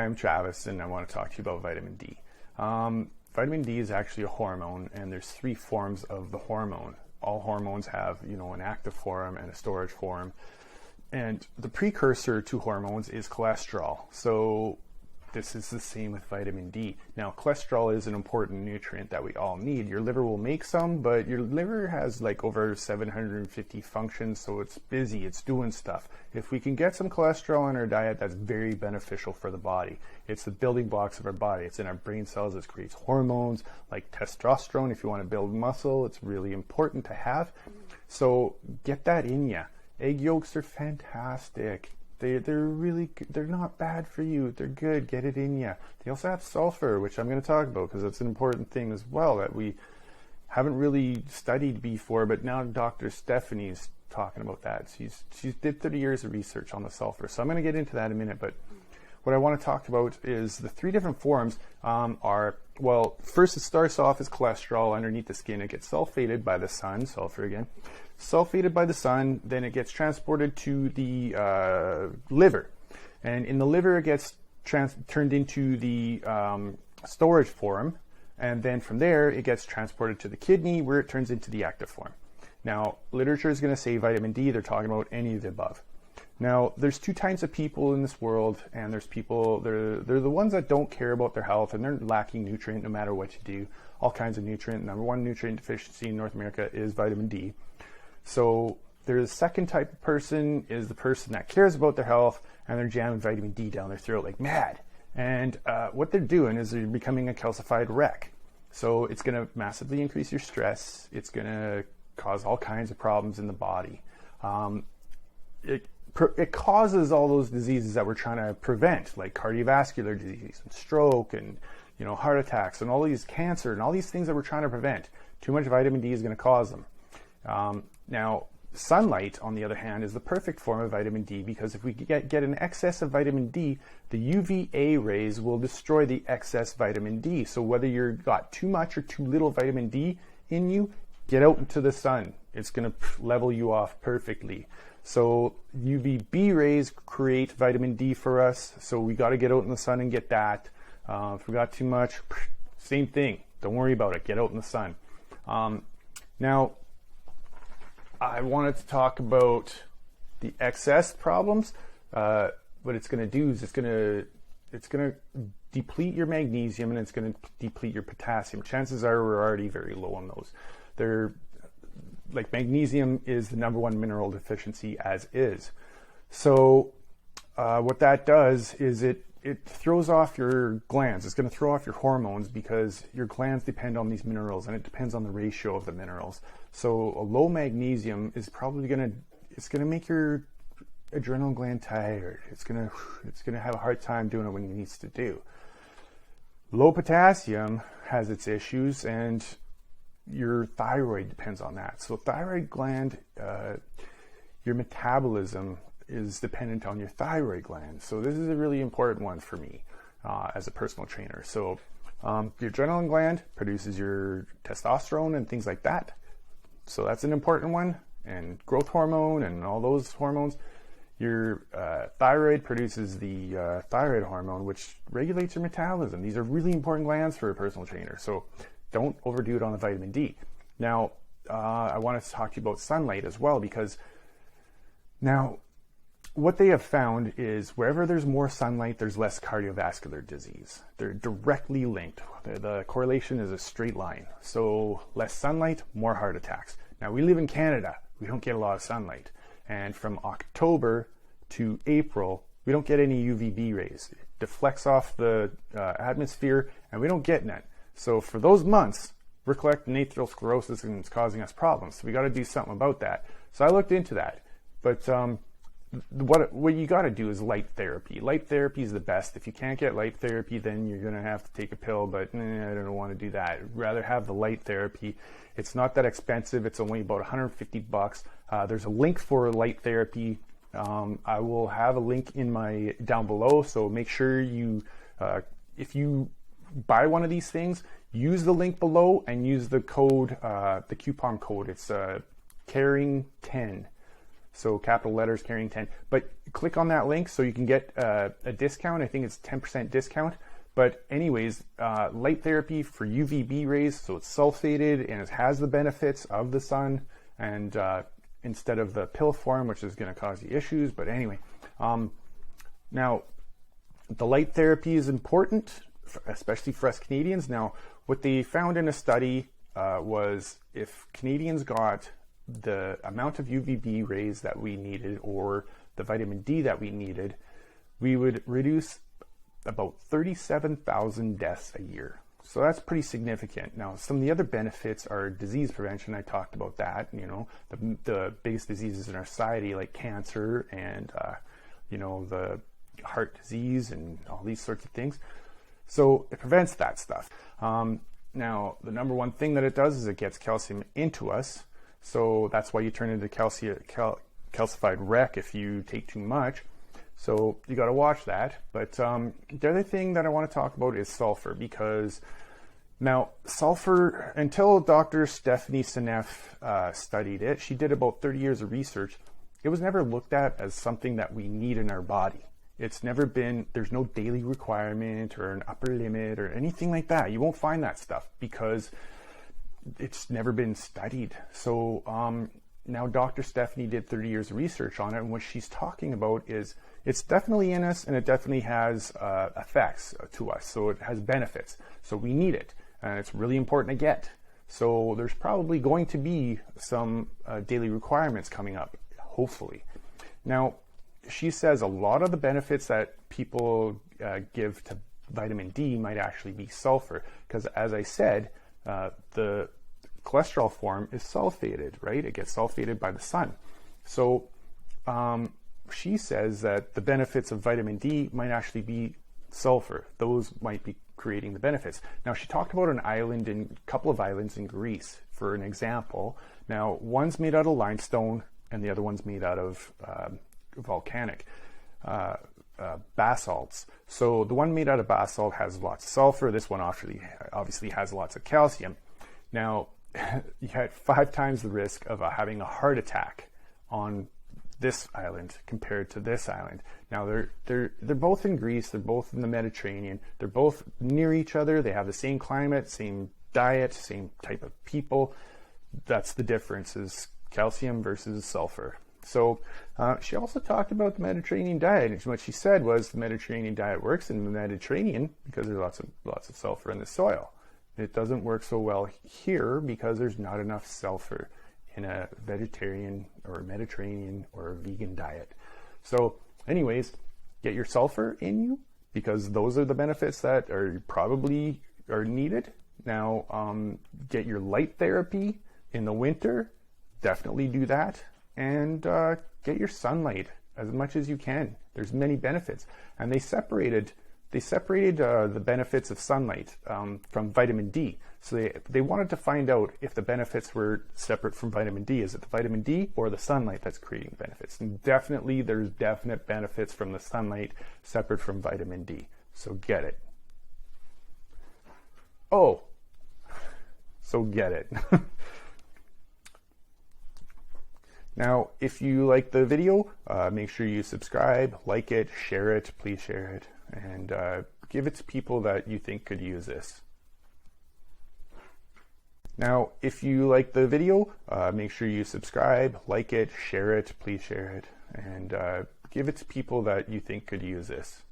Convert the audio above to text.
Hi, I'm Travis, and I want to talk to you about vitamin D. Vitamin D is actually a hormone, and there's 3 forms of the hormone. All hormones have, an active form and a storage form. And the precursor to hormones is cholesterol. So this is the same with vitamin D. Now, cholesterol is an important nutrient that we all need. Your liver will make some, but your liver has like over 750 functions, so it's busy, it's doing stuff. If we can get some cholesterol in our diet, that's very beneficial for the body. It's the building blocks of our body. It's in our brain cells. It creates hormones like testosterone. If you want to build muscle, it's really important to have. So get that in you. Egg yolks are fantastic. They're not bad for you. They're good. Get it in you. They also have sulfur, which I'm going to talk about because it's an important thing as well that we haven't really studied before, but now Dr. Stephanie's talking about that. She's did 30 years of research on the sulfur. So I'm going to get into that in a minute, but what I want to talk about is the 3 different forms first it starts off as cholesterol underneath the skin. It gets sulfated by the sun, sulfur again. Sulfated by the sun, then it gets transported to the liver. And in the liver, it gets turned into the storage form. And then from there, it gets transported to the kidney where it turns into the active form. Now, literature is going to say vitamin D. They're talking about any of the above. Now, there's 2 types of people in this world, and there's people, they're the ones that don't care about their health, and they're lacking nutrient no matter what you do. All kinds of nutrient. Number 1 nutrient deficiency in North America is vitamin D. So there's a second type of person is the person that cares about their health, and they're jamming vitamin D down their throat like mad. And what they're doing is they're becoming a calcified wreck. So it's going to massively increase your stress. It's going to cause all kinds of problems in the body. It causes all those diseases that we're trying to prevent, like cardiovascular disease and stroke and heart attacks and all these cancer and all these things that we're trying to prevent. Too much vitamin D is going to cause them. Now, sunlight, on the other hand, is the perfect form of vitamin D because if we get an excess of vitamin D, the UVA rays will destroy the excess vitamin D. So whether you've got too much or too little vitamin D in you, get out into the sun. It's going to level you off perfectly. So UVB rays create vitamin D for us, so we got to get out in the sun and get that. If we got too much, same thing. Don't worry about it. Get out in the sun. Now, I wanted to talk about the excess problems. What it's going to do is it's going to deplete your magnesium and it's going to deplete your potassium. Chances are we're already very low on those. Like magnesium is the number 1 mineral deficiency as is. So what that does is it throws off your glands. It's going to throw off your hormones because your glands depend on these minerals and it depends on the ratio of the minerals. So a low magnesium is probably going to make your adrenal gland tired. It's going to have a hard time doing it when it needs to do. Low potassium has its issues, and your thyroid depends on that. So thyroid gland, your metabolism is dependent on your thyroid gland. So this is a really important one for me as a personal trainer. So your adrenal gland produces your testosterone and things like that. So that's an important one. And growth hormone and all those hormones. Your thyroid produces the thyroid hormone, which regulates your metabolism. These are really important glands for a personal trainer. So don't overdo it on the vitamin D. Now, I wanted to talk to you about sunlight as well, because now what they have found is wherever there's more sunlight, there's less cardiovascular disease. They're directly linked. The correlation is a straight line. So less sunlight, more heart attacks. Now, we live in Canada. We don't get a lot of sunlight. And from October to April, we don't get any UVB rays. It deflects off the atmosphere, and we don't get none. So for those months, we're collecting atrial sclerosis and it's causing us problems. So we got to do something about that. So I looked into that. But what you got to do is light therapy. Light therapy is the best. If you can't get light therapy, then you're going to have to take a pill, but I don't want to do that. I'd rather have the light therapy. It's not that expensive. It's only about $150. There's a link for light therapy. I will have a link in down below, so make sure you, if you buy one of these things, use the link below and use the code, the coupon code. It's caring10. So capital letters carrying 10. But click on that link so you can get a discount. I think it's 10% discount. But anyways, light therapy for UVB rays, so it's sulfated and it has the benefits of the sun, and instead of the pill form, which is going to cause you issues. But anyway, now the light therapy is important, especially for us Canadians. Now, what they found in a study was if Canadians got the amount of UVB rays that we needed, or the vitamin D that we needed, we would reduce about 37,000 deaths a year. So that's pretty significant. Now, some of the other benefits are disease prevention. I talked about that. You know, the biggest diseases in our society, like cancer and you know, the heart disease and all these sorts of things. So it prevents that stuff. Now, the number one thing that it does is it gets calcium into us. So that's why you turn into calcified wreck if you take too much. So you got to watch that. But the other thing that I want to talk about is sulfur, because now sulfur, until Dr. Stephanie Seneff studied it, she did about 30 years of research. It was never looked at as something that we need in our body. It's never been, there's no daily requirement or an upper limit or anything like that. You won't find that stuff because it's never been studied. So now Dr. Stephanie did 30 years of research on it, and what she's talking about is it's definitely in us, and it definitely has effects to us. So it has benefits. So we need it, and it's really important to get. So there's probably going to be some daily requirements coming up, hopefully. Now, she says a lot of the benefits that people give to vitamin D might actually be sulfur, because as I said, the cholesterol form is sulfated, right? It gets sulfated by the sun. So she says that the benefits of vitamin D might actually be sulfur. Those might be creating the benefits. Now, she talked about a couple of islands in Greece for an example. Now, one's made out of limestone and the other one's made out of volcanic basalts. So the one made out of basalt has lots of sulfur. This one obviously has lots of calcium. Now, you had 5 times the risk of having a heart attack on this island compared to this island. Now, they're both in Greece. They're both in the Mediterranean. They're both near each other. They have the same climate, same diet, same type of people. That's the difference, is calcium versus sulfur. So she also talked about the Mediterranean diet, and what she said was the Mediterranean diet works in the Mediterranean because there's lots of sulfur in the soil. It doesn't work so well here because there's not enough sulfur in a vegetarian or Mediterranean or vegan diet. So anyways, get your sulfur in you, because those are the benefits that are probably needed. Now, get your light therapy in the winter. Definitely do that. And get your sunlight as much as you can. There's many benefits. And they separated the benefits of sunlight from vitamin D. So they wanted to find out if the benefits were separate from vitamin D. Is it the vitamin D or the sunlight that's creating benefits? And definitely there's definite benefits from the sunlight separate from vitamin D. So get it. Oh, so get it. Now, if you like the video, make sure you subscribe, like it, share it, please share it, and give it to people that you think could use this. Now, if you like the video, make sure you subscribe, like it, share it, please share it, and give it to people that you think could use this.